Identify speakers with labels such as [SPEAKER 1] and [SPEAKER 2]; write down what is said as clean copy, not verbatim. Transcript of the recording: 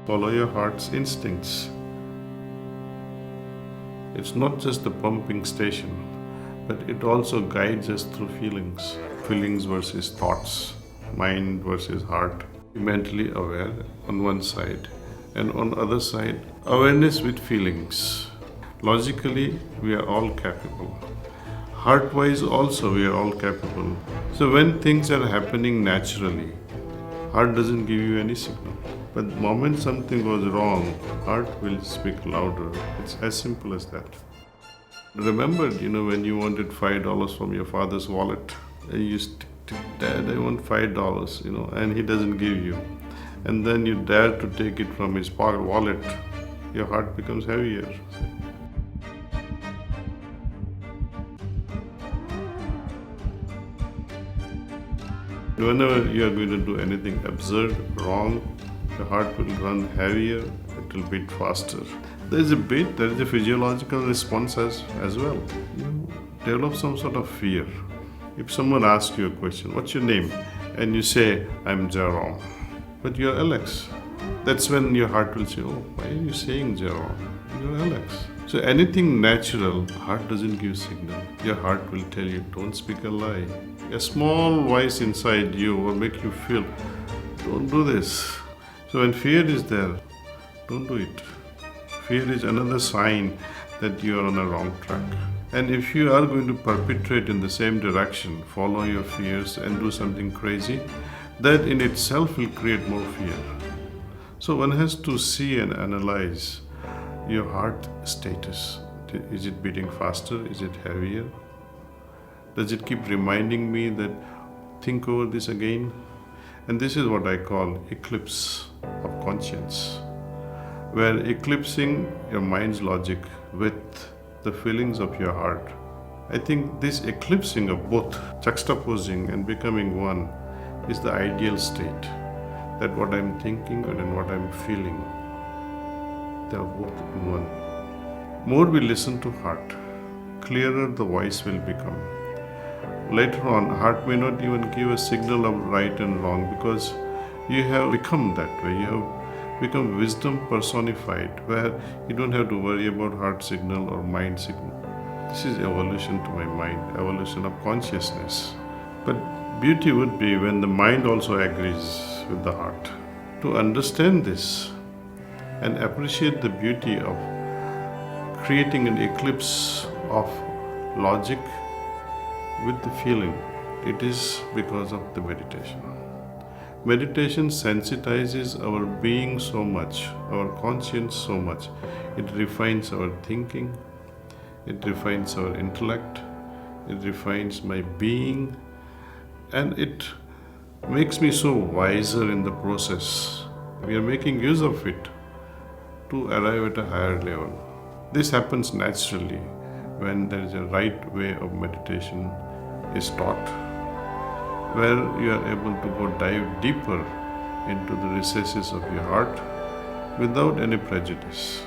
[SPEAKER 1] Follow your heart's instincts. It's not just a pumping station, but it also guides us through feelings. Feelings versus thoughts, mind versus heart. Mentally aware on one side, and on the other side, awareness with feelings. Logically, we are all capable. Heart-wise also, we are all capable. So when things are happening naturally, heart doesn't give you any signal. But the moment something goes wrong, heart will speak louder. It's as simple as that. Remember, when you wanted $5 from your father's wallet, and you Dad, I want $5, and he doesn't give you. And then you dare to take it from his pocket wallet, your heart becomes heavier. Whenever you are going to do anything absurd, wrong, the heart will run heavier, it will beat faster. There is a physiological response as well. You develop some sort of fear. If someone asks you a question, what's your name? And you say, I'm Jerome, but you're Alex. That's when your heart will say, oh, why are you saying Jerome? You're Alex. So anything natural, heart doesn't give signal. Your heart will tell you, don't speak a lie. A small voice inside you will make you feel, don't do this. So when fear is there, don't do it. Fear is another sign that you are on a wrong track. And if you are going to perpetrate in the same direction, follow your fears and do something crazy, that in itself will create more fear. So one has to see and analyze your heart status. Is it beating faster? Is it heavier? Does it keep reminding me that think over this again? And this is what I call eclipse of conscience, where eclipsing your mind's logic with the feelings of your heart. I think this eclipsing of both, juxtaposing and becoming one, is the ideal state. That what I'm thinking and what I'm feeling, they are both in one. More we listen to heart, clearer the voice will become. Later on, heart may not even give a signal of right and wrong because you have become that way. You have become wisdom personified, where you don't have to worry about heart signal or mind signal. This is evolution to my mind, evolution of consciousness. But beauty would be when the mind also agrees with the heart. To understand this and appreciate the beauty of creating an eclipse of logic with the feeling, it is because of the meditation. Meditation sensitizes our being so much, our conscience so much. It refines our thinking, it refines our intellect, it refines my being, and it makes me so wiser in the process. We are making use of it to arrive at a higher level. This happens naturally when there is a right way of meditation is taught, where you are able to dive deeper into the recesses of your heart without any prejudice.